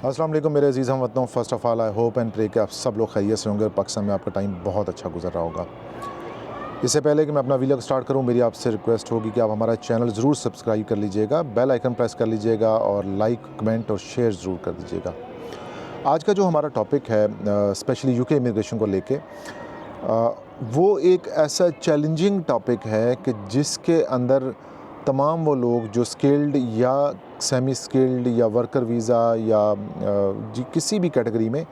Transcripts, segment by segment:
अस्सलाम वालेकुम मेरे अजीज़ हमवतनों। First of all I hope and pray कि आप सब लोग खैरियत से होंगे और पाकिस्तान में आपका टाइम बहुत अच्छा गुजर रहा होगा। इससे पहले कि मैं अपना वीडियो स्टार्ट करूं, मेरी आपसे रिक्वेस्ट होगी कि आप हमारा चैनल ज़रूर सब्सक्राइब कर लीजिएगा, बेल आइकन प्रेस कर लीजिएगा और लाइक, कमेंट और शेयर ज़रूर कर दीजिएगा। आज का जो हमारा टॉपिक है स्पेशली यूके इमिग्रेशन को लेके, वो एक ऐसा चैलेंजिंग टॉपिक है कि जिसके अंदर तमाम वो लोग जो स्किल्ड या सेमी स्किल्ड या वर्कर वीज़ा या किसी भी कैटेगरी में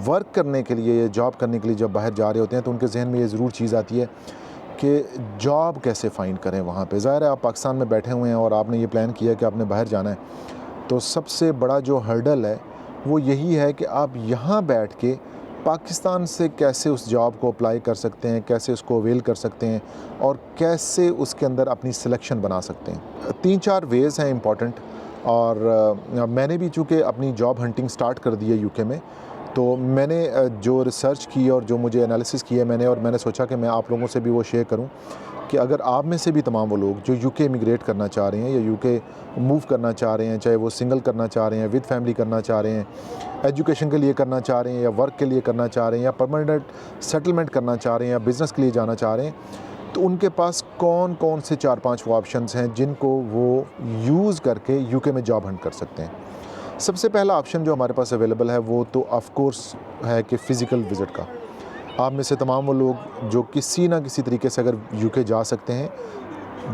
वर्क करने के लिए या जॉब करने के लिए जब बाहर जा रहे होते हैं तो उनके जहन में ये ज़रूर चीज़ आती है कि जॉब कैसे फ़ाइंड करें वहाँ पे। ज़ाहिर है आप पाकिस्तान में बैठे हुए हैं और आपने ये प्लान किया कि आपने बाहर जाना है, तो सबसे बड़ा जो हर्डल है वो यही है कि आप यहाँ बैठ के पाकिस्तान से कैसे उस जॉब को अप्लाई कर सकते हैं, कैसे उसको अवेल कर सकते हैं और कैसे उसके अंदर अपनी सिलेक्शन बना सकते हैं। 3-4 वेज़ हैं इम्पॉर्टेंट। और मैंने भी चूँकि अपनी जॉब हंटिंग स्टार्ट कर दी है यूके में, तो मैंने जो रिसर्च की और जो मुझे एनालिसिस किया मैंने सोचा कि मैं आप लोगों से भी वो शेयर करूं कि अगर आप में से भी तमाम वो लोग जो यूके इमिग्रेट करना चाह रहे हैं या यूके मूव करना चाह रहे हैं, चाहे वो सिंगल करना चाह रहे हैं, विद फैमिली करना चाह रहे हैं, एजुकेशन के लिए करना चाह रहे हैं या वर्क के लिए करना चाह रहे हैं या परमानेंट सेटलमेंट करना चाह रहे हैं या बिज़नेस के लिए जाना चाह रहे हैं, तो उनके पास कौन कौन से 4-5 वो ऑप्शंस हैं जिनको वो यूज़ करके यूके में जॉब हंट कर सकते हैं। सबसे पहला ऑप्शन जो हमारे पास अवेलेबल है वो तो ऑफ कोर्स है कि फ़िज़िकल विज़िट का। आप में से तमाम वो लोग जो किसी ना किसी तरीके से अगर यूके जा सकते हैं,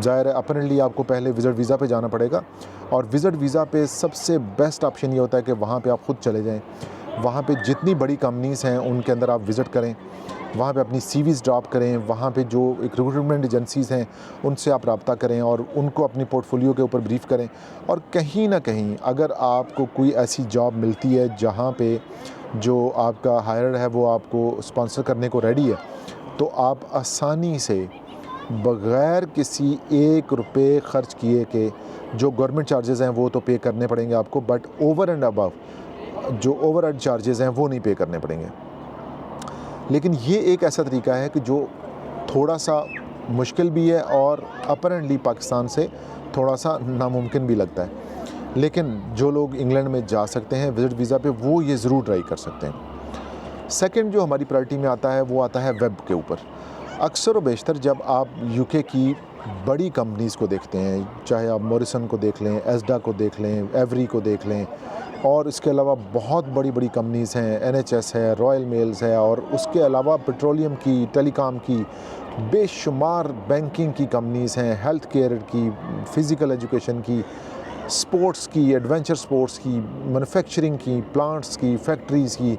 ज़ाहिर है अपरेंटली आपको पहले विज़िट वीज़ा पे जाना पड़ेगा और विज़िट वीज़ा पे सबसे बेस्ट ऑप्शन ये होता है कि वहाँ पे आप ख़ुद चले जाएँ। वहाँ पे जितनी बड़ी कंपनीज़ हैं उनके अंदर आप विज़िट करें, वहाँ पे अपनी सीवीज़ ड्रॉप करें, वहाँ पे जो एक रिक्रूटमेंट एजेंसीज़ हैं उनसे आप रब्ता करें और उनको अपनी पोर्टफोलियो के ऊपर ब्रीफ़ करें। और कहीं ना कहीं अगर आपको कोई ऐसी जॉब मिलती है जहाँ पे जो आपका हायरर है वो आपको स्पॉन्सर करने को रेडी है, तो आप आसानी से बग़ैर किसी ₹1 ख़र्च किए के, जो गवर्नमेंट चार्जेस हैं वो तो पे करने पड़ेंगे आपको, बट ओवर एंड अबव जो ओवरहेड चार्जेस हैं वो नहीं पे करने पड़ेंगे। लेकिन ये एक ऐसा तरीका है कि जो थोड़ा सा मुश्किल भी है और अपरेंटली पाकिस्तान से थोड़ा सा नामुमकिन भी लगता है, लेकिन जो लोग इंग्लैंड में जा सकते हैं विज़िट वीज़ा पे वो ये ज़रूर ट्राई कर सकते हैं। सेकंड जो हमारी प्रायोरिटी में आता है वो आता है वेब के ऊपर। अक्सर व बेशतर जब आप यूके की बड़ी कंपनीज़ को देखते हैं, चाहे आप मॉरिसन को देख लें, एसडा को देख लें, एवरी को देख लें, और इसके अलावा बहुत बड़ी बड़ी कंपनीज़ हैं, एनएचएस है, रॉयल मेल्स है, और उसके अलावा पेट्रोलियम की, टेलीकॉम की, बेशुमार बैंकिंग की कंपनीज़ हैं, हेल्थ केयर की, फ़िज़िकल एजुकेशन की, स्पोर्ट्स की, एडवेंचर स्पोर्ट्स की, मैन्युफैक्चरिंग की, प्लांट्स की, फैक्ट्रीज़ की,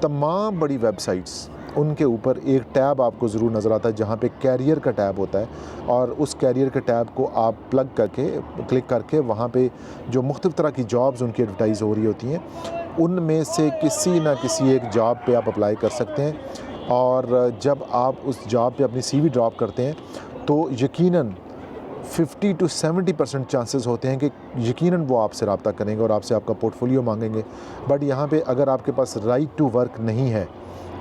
तमाम बड़ी वेबसाइट्स, उनके ऊपर एक टैब आपको ज़रूर नज़र आता है जहाँ पे कैरियर का टैब होता है, और उस कैरियर के टैब को आप प्लग करके क्लिक करके वहाँ पे जो मुख्तलिफ़ तरह की जॉब्स उनकी एडवर्टाइज़ हो रही होती हैं, उनमें से किसी ना किसी एक जॉब पे आप अप्लाई कर सकते हैं। और जब आप उस जॉब पे अपनी सीवी ड्रॉप करते हैं तो यकीनन 50 to 70% चांसेस होते हैं कि यकीनन वो आपसे रब्ता करेंगे और आपसे आपका पोर्टफोलियो मांगेंगे। बट यहाँ पे अगर आपके पास राइट टू वर्क नहीं है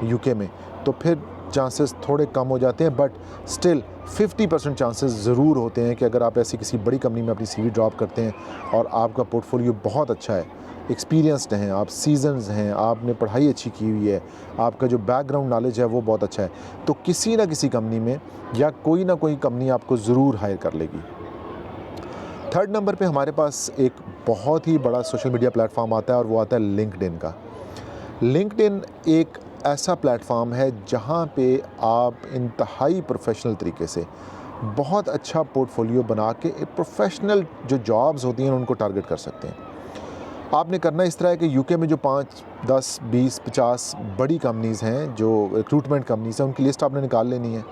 यूके में तो फिर चांसेस थोड़े कम हो जाते हैं, बट स्टिल 50% चांसेस ज़रूर होते हैं कि अगर आप ऐसी किसी बड़ी कंपनी में अपनी सीवी ड्रॉप करते हैं और आपका पोर्टफोलियो बहुत अच्छा है, एक्सपीरियंस्ड हैं, आप सीजन्स हैं, आपने पढ़ाई अच्छी की हुई है, आपका जो बैकग्राउंड नॉलेज है वो बहुत अच्छा है, तो किसी ना किसी कंपनी में या कोई ना कोई कंपनी आपको ज़रूर हायर कर लेगी। थर्ड नंबर पे हमारे पास एक बहुत ही बड़ा सोशल मीडिया प्लेटफॉर्म आता है और वो आता है लिंक्डइन का। लिंक्डइन एक ऐसा प्लेटफॉर्म है जहाँ पे आप इंतहाई प्रोफेशनल तरीके से बहुत अच्छा पोर्टफोलियो बना के प्रोफेशनल जो जॉब्स होती हैं उनको टारगेट कर सकते हैं। आपने करना इस तरह है कि यूके में जो 5, 10, 20, 50 बड़ी कंपनीज़ हैं जो रिक्रूटमेंट कंपनीज़ हैं, उनकी लिस्ट आपने निकाल लेनी है,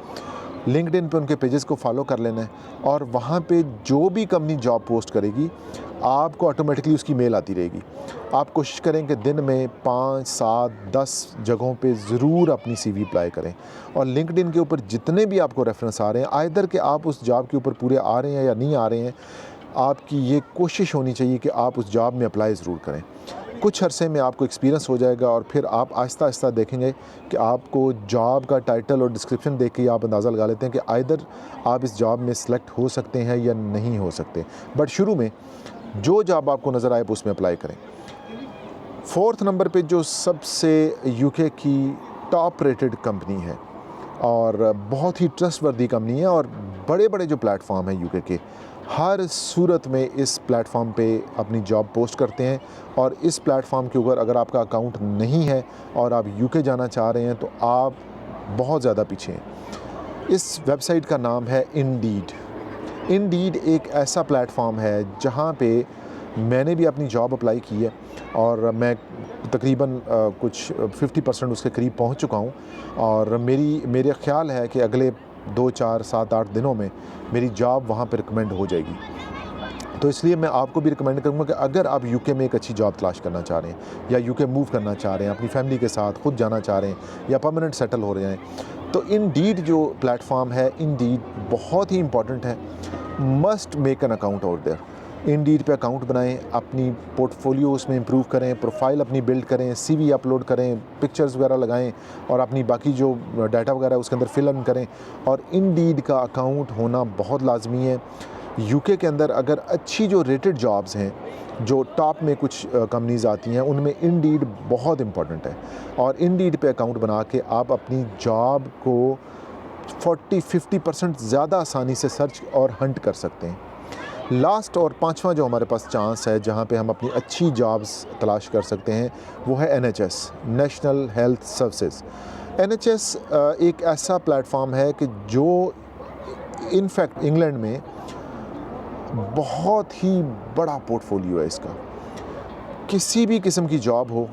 लिंक्डइन पे उनके पेजेस को फॉलो कर लेना है, और वहाँ पे जो भी कंपनी जॉब पोस्ट करेगी आपको ऑटोमेटिकली उसकी मेल आती रहेगी। आप कोशिश करें कि दिन में 5, 7, 10 जगहों पे ज़रूर अपनी सीवी अप्लाई करें, और लिंक्डइन के ऊपर जितने भी आपको रेफरेंस आ रहे हैं, आइदर कि आप उस जॉब के ऊपर पूरे आ रहे हैं या नहीं आ रहे हैं, आपकी ये कोशिश होनी चाहिए कि आप उस जॉब में अप्लाई ज़रूर करें। कुछ अरसे में आपको एक्सपीरियंस हो जाएगा और फिर आप आहिस्ता आहिस्ता देखेंगे कि आपको जॉब का टाइटल और डिस्क्रिप्शन देख के आप अंदाज़ा लगा लेते हैं कि आइदर आप इस जॉब में सिलेक्ट हो सकते हैं या नहीं हो सकते। बट शुरू में जो जॉब आपको नज़र आए उसमें अप्लाई करें। 4th नंबर पे जो सबसे यूके की टॉप रेटेड कंपनी है और बहुत ही ट्रस्टवर्दी कंपनी है और बड़े बड़े जो प्लेटफॉर्म हैं यूके के, हर सूरत में इस प्लेटफॉर्म पे अपनी जॉब पोस्ट करते हैं। और इस प्लेटफॉर्म के ऊपर अगर आपका अकाउंट नहीं है और आप यूके जाना चाह रहे हैं तो आप बहुत ज़्यादा पीछे हैं। इस वेबसाइट का नाम है इंडीड। इंडीड एक ऐसा प्लेटफॉर्म है जहाँ पे मैंने भी अपनी जॉब अप्लाई की है और मैं तकरीबन कुछ 50% उसके करीब पहुँच चुका हूँ और मेरे ख़्याल है कि अगले 2, 4, 7, 8 दिनों में मेरी जॉब वहाँ पे रिकमेंड हो जाएगी। तो इसलिए मैं आपको भी रिकमेंड करूँगा कि अगर आप यूके में एक अच्छी जॉब तलाश करना चाह रहे हैं या यूके मूव करना चाह रहे हैं, अपनी फैमिली के साथ खुद जाना चाह रहे हैं या परमानेंट सेटल हो रहे हैं, तो इंडीड जो प्लेटफॉर्म है, इंडीड बहुत ही इंपॉर्टेंट है। Must make an account out there. Indeed पे अकाउंट बनाएं, अपनी पोर्टफोलियो उसमें इंप्रूव करें, प्रोफाइल अपनी बिल्ड करें, सीवी अपलोड करें, पिक्चर्स वगैरह लगाएं और अपनी बाकी जो डाटा वगैरह है उसके अंदर फिल इन करें। और इंडीड का अकाउंट होना बहुत लाजमी है। यूके के अंदर अगर अच्छी जो रेटेड जॉब्स हैं, जो टॉप में कुछ कंपनीज़ आती हैं, उनमें इंडीड बहुत इंपॉर्टेंट है। और इंडीड पे अकाउंट बना के आप अपनी जॉब को 40-50% ज़्यादा आसानी से सर्च और हंट कर सकते हैं। लास्ट और 5वां जो हमारे पास चांस है जहाँ पे हम अपनी अच्छी जॉब्स तलाश कर सकते हैं वो है NHS, national health services. NHS एक ऐसा प्लेटफॉर्म है कि जो इनफैक्ट इंग्लैंड में बहुत ही बड़ा पोर्टफोलियो है इसका। किसी भी किस्म की जॉब हो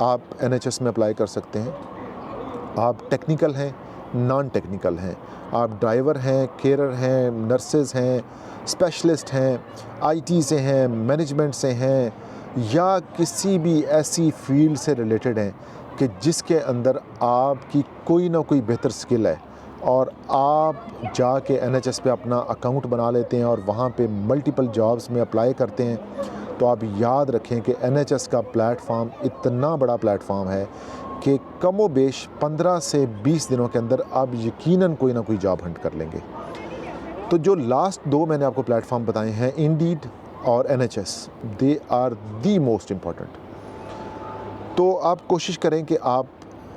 आप NHS में अप्लाई कर सकते हैं। आप टेक्निकल हैं, नॉन टेक्निकल हैं, आप ड्राइवर हैं, केयरर हैं, नर्सेज हैं, स्पेशलिस्ट हैं, IT से हैं, मैनेजमेंट से हैं या किसी भी ऐसी फील्ड से रिलेटेड हैं कि जिसके अंदर आपकी कोई ना कोई बेहतर स्किल है और आप जाके NHS पे अपना अकाउंट बना लेते हैं और वहाँ पे मल्टीपल जॉब्स में अप्लाई करते हैं, तो आप याद रखें कि NHS का प्लेटफॉर्म इतना बड़ा प्लेटफॉर्म है कि कमो बेश 15 से 20 दिनों के अंदर आप यकीनन कोई ना कोई जॉब हंट कर लेंगे। तो जो लास्ट 2 मैंने आपको प्लेटफॉर्म बताए हैं, इंडीड और NHS, they are the most important. तो आप कोशिश करें कि आप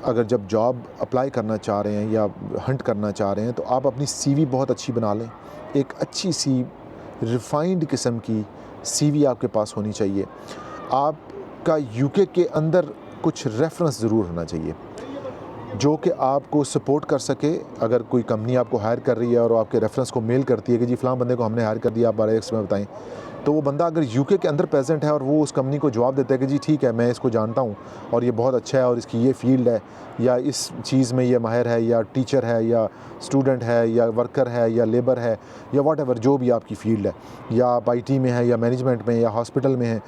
अगर जब जॉब अप्लाई करना चाह रहे हैं या हंट करना चाह रहे हैं तो आप अपनी CV बहुत अच्छी बना लें। एक अच्छी सी रिफाइंड किस्म की CV आपके पास होनी चाहिए। आपका यूके के अंदर कुछ रेफरेंस ज़रूर होना चाहिए जो कि आपको सपोर्ट कर सके। अगर कोई कंपनी आपको हायर कर रही है और आपके रेफरेंस को मेल करती है कि जी फ़लाँ बंदे को हमने हायर कर दिया, आप बारे में बताएं, तो वो बंदा अगर यूके के अंदर प्रेजेंट है और वो उस कंपनी को जवाब देता है कि जी ठीक है, मैं इसको जानता हूँ और ये बहुत अच्छा है और इसकी ये फील्ड है या इस चीज़ में ये माहिर है या टीचर है या स्टूडेंट है या वर्कर है या लेबर है या वॉट जो भी आपकी फील्ड है, या आप IT में है या मैनेजमेंट में या हॉस्पिटल में है,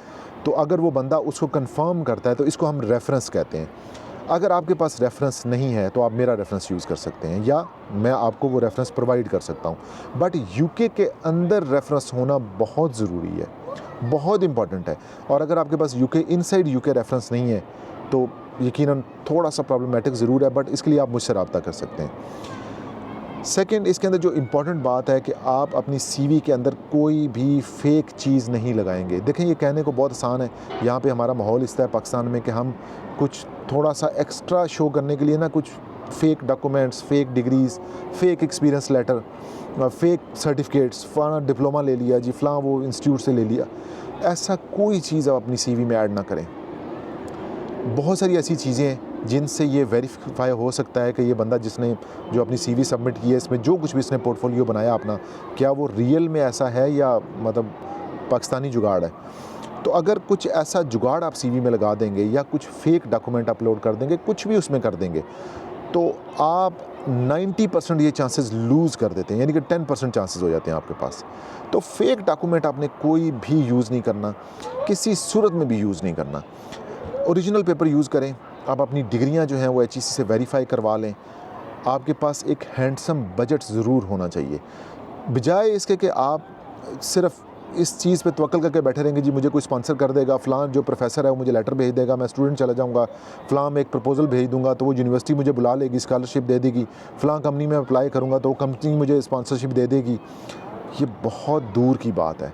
तो अगर वो बंदा उसको कंफर्म करता है तो इसको हम रेफरेंस कहते हैं। अगर आपके पास रेफरेंस नहीं है तो आप मेरा रेफरेंस यूज़ कर सकते हैं या मैं आपको वो रेफरेंस प्रोवाइड कर सकता हूँ। बट यूके के अंदर रेफरेंस होना बहुत ज़रूरी है, बहुत इम्पॉर्टेंट है। और अगर आपके पास इनसाइड यूके रेफरेंस नहीं है तो यकीनन थोड़ा सा प्रॉब्लमेटिक ज़रूर है, बट इसके लिए आप मुझसे रब्ता कर सकते हैं। सेकंड, इसके अंदर जो इम्पॉर्टेंट बात है कि आप अपनी CV के अंदर कोई भी फ़ेक चीज़ नहीं लगाएंगे। देखें, ये कहने को बहुत आसान है, यहाँ पे हमारा माहौल इस तरह है पाकिस्तान में कि हम कुछ थोड़ा सा एक्स्ट्रा शो करने के लिए ना कुछ fake documents, fake degrees, fake experience letter, fake certificates, फ़लाना डिप्लोमा ले लिया जी, फ़लाँ वो इंस्टीट्यूट से ले लिया, ऐसा कोई चीज़ आप अपनी CV में ऐड ना करें। बहुत सारी ऐसी चीज़ें हैं जिनसे ये वेरीफाई हो सकता है कि ये बंदा जिसने जो अपनी CV सबमिट की है, इसमें जो कुछ भी इसने पोर्टफोलियो बनाया अपना, क्या वो रियल में ऐसा है या मतलब पाकिस्तानी जुगाड़ है। तो अगर कुछ ऐसा जुगाड़ आप CV में लगा देंगे या कुछ फ़ेक डॉक्यूमेंट अपलोड कर देंगे, कुछ भी उसमें कर देंगे, तो आप 90% ये चांसेस लूज़ कर देते हैं, यानी कि 10% चांसेस हो जाते हैं आपके पास। तो फ़ेक डॉक्यूमेंट आपने कोई भी यूज़ नहीं करना, किसी सूरत में भी यूज़ नहीं करना। ओरिजिनल पेपर यूज़ करें। आप अपनी डिग्रियां जो हैं वो HEC से वेरीफाई करवा लें। आपके पास एक हैंडसम बजट ज़रूर होना चाहिए, बजाय इसके कि आप सिर्फ इस चीज़ पे तवक्कल करके बैठे रहेंगे जी मुझे कोई स्पॉन्सर कर देगा, फ़लाँ जो प्रोफेसर है वो मुझे लेटर भेज देगा, मैं स्टूडेंट चला जाऊँगा, फ़लाँ मैं एक प्रपोज़ल भेज दूँगा तो वो यूनिवर्सिटी मुझे बुला लेगी, स्कॉलरशिप दे देगी, फ़लाँ कंपनी में अप्लाई करूँगा तो वो कंपनी मुझे स्पॉन्सरशिप दे देगी। ये बहुत दूर की बात है।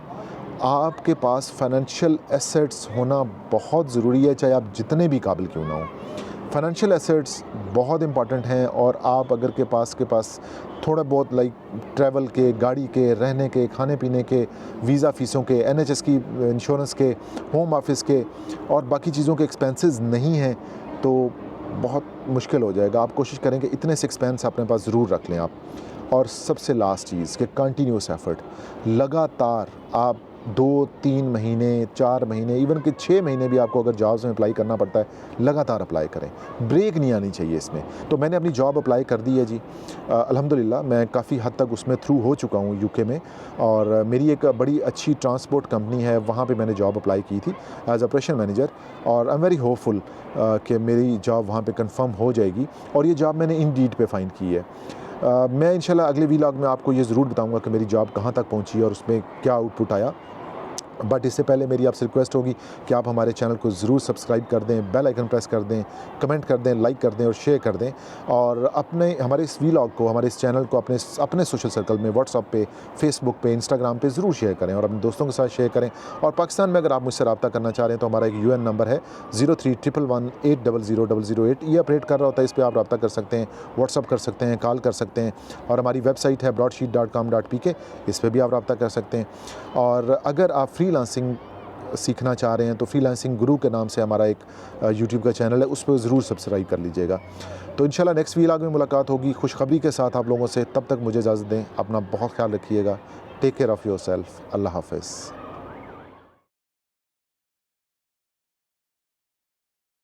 आपके पास फाइनेंशियल एसेट्स होना बहुत ज़रूरी है, चाहे आप जितने भी काबिल क्यों ना हो। फाइनेंशियल एसेट्स बहुत इंपॉर्टेंट हैं, और आप अगर के पास थोड़ा बहुत लाइक ट्रैवल के, गाड़ी के, रहने के, खाने पीने के, वीज़ा फ़ीसों के, NHS की इंश्योरेंस के, होम ऑफिस के और बाकी चीज़ों के एक्सपेंसेस नहीं हैं तो बहुत मुश्किल हो जाएगा। आप कोशिश करें कि इतने से एक्सपेंस अपने पास ज़रूर रख लें आप। और सबसे लास्ट चीज़ कि कंटिन्यूस एफ़र्ट, लगातार आप 2-3 महीने, 4 महीने, इवन कि 6 महीने भी आपको अगर जॉब्स में अप्लाई करना पड़ता है, लगातार अप्लाई करें, ब्रेक नहीं आनी चाहिए इसमें। तो मैंने अपनी जॉब अप्लाई कर दी है जी, अल्हम्दुलिल्लाह मैं काफ़ी हद तक उसमें थ्रू हो चुका हूँ यूके में, और मेरी एक बड़ी अच्छी ट्रांसपोर्ट कंपनी है, वहाँ पे मैंने जॉब अप्लाई की थी एज़ ऑपरेशन मैनेजर, और आई एम वेरी होपफुल कि मेरी जॉब वहाँ पे कंफर्म हो जाएगी, और ये जॉब मैंने इंडीड पे फाइंड की है। मैं इंशाल्लाह अगले व्लॉग में आपको ये ज़रूर बताऊंगा कि मेरी जॉब कहाँ तक पहुँची और उसमें क्या आउटपुट आया। बट इससे पहले मेरी आपसे रिक्वेस्ट होगी कि आप हमारे चैनल को ज़रूर सब्सक्राइब कर दें, बेल आइकन प्रेस कर दें, कमेंट कर दें, लाइक कर दें और शेयर कर दें, और हमारे इस व्लॉग को, हमारे इस चैनल को अपने सोशल सर्कल में, व्हाट्सअप पे, फेसबुक पे, इंस्टाग्राम पे ज़रूर शेयर करें, और अपने दोस्तों के साथ शेयर करें। और पाकिस्तान में अगर आप मुझसे रब्ता करना चाह रहे हैं तो हमारा एक UN नंबर है 0311180008, ये अपडेट कर रहा होता है, इस पर आप रब्ता कर सकते हैं, व्हाट्सअप कर सकते हैं, कॉल कर सकते हैं। और हमारी वेबसाइट है broadsheet.com.pk, इस पर भी आप रब्ता कर सकते हैं। और अगर आप फ्रीलांसिंग सीखना चाह रहे हैं तो फ्रीलांसिंग गुरु के नाम से हमारा एक यूट्यूब का चैनल है, उस पर ज़रूर सब्सक्राइब कर लीजिएगा। तो इंशाल्लाह नेक्स्ट व्लॉग में मुलाकात होगी खुशखबरी के साथ आप लोगों से। तब तक मुझे इजाज़त दें, अपना बहुत ख्याल रखिएगा। Take care of yourself. अल्लाह हाफ़िज़।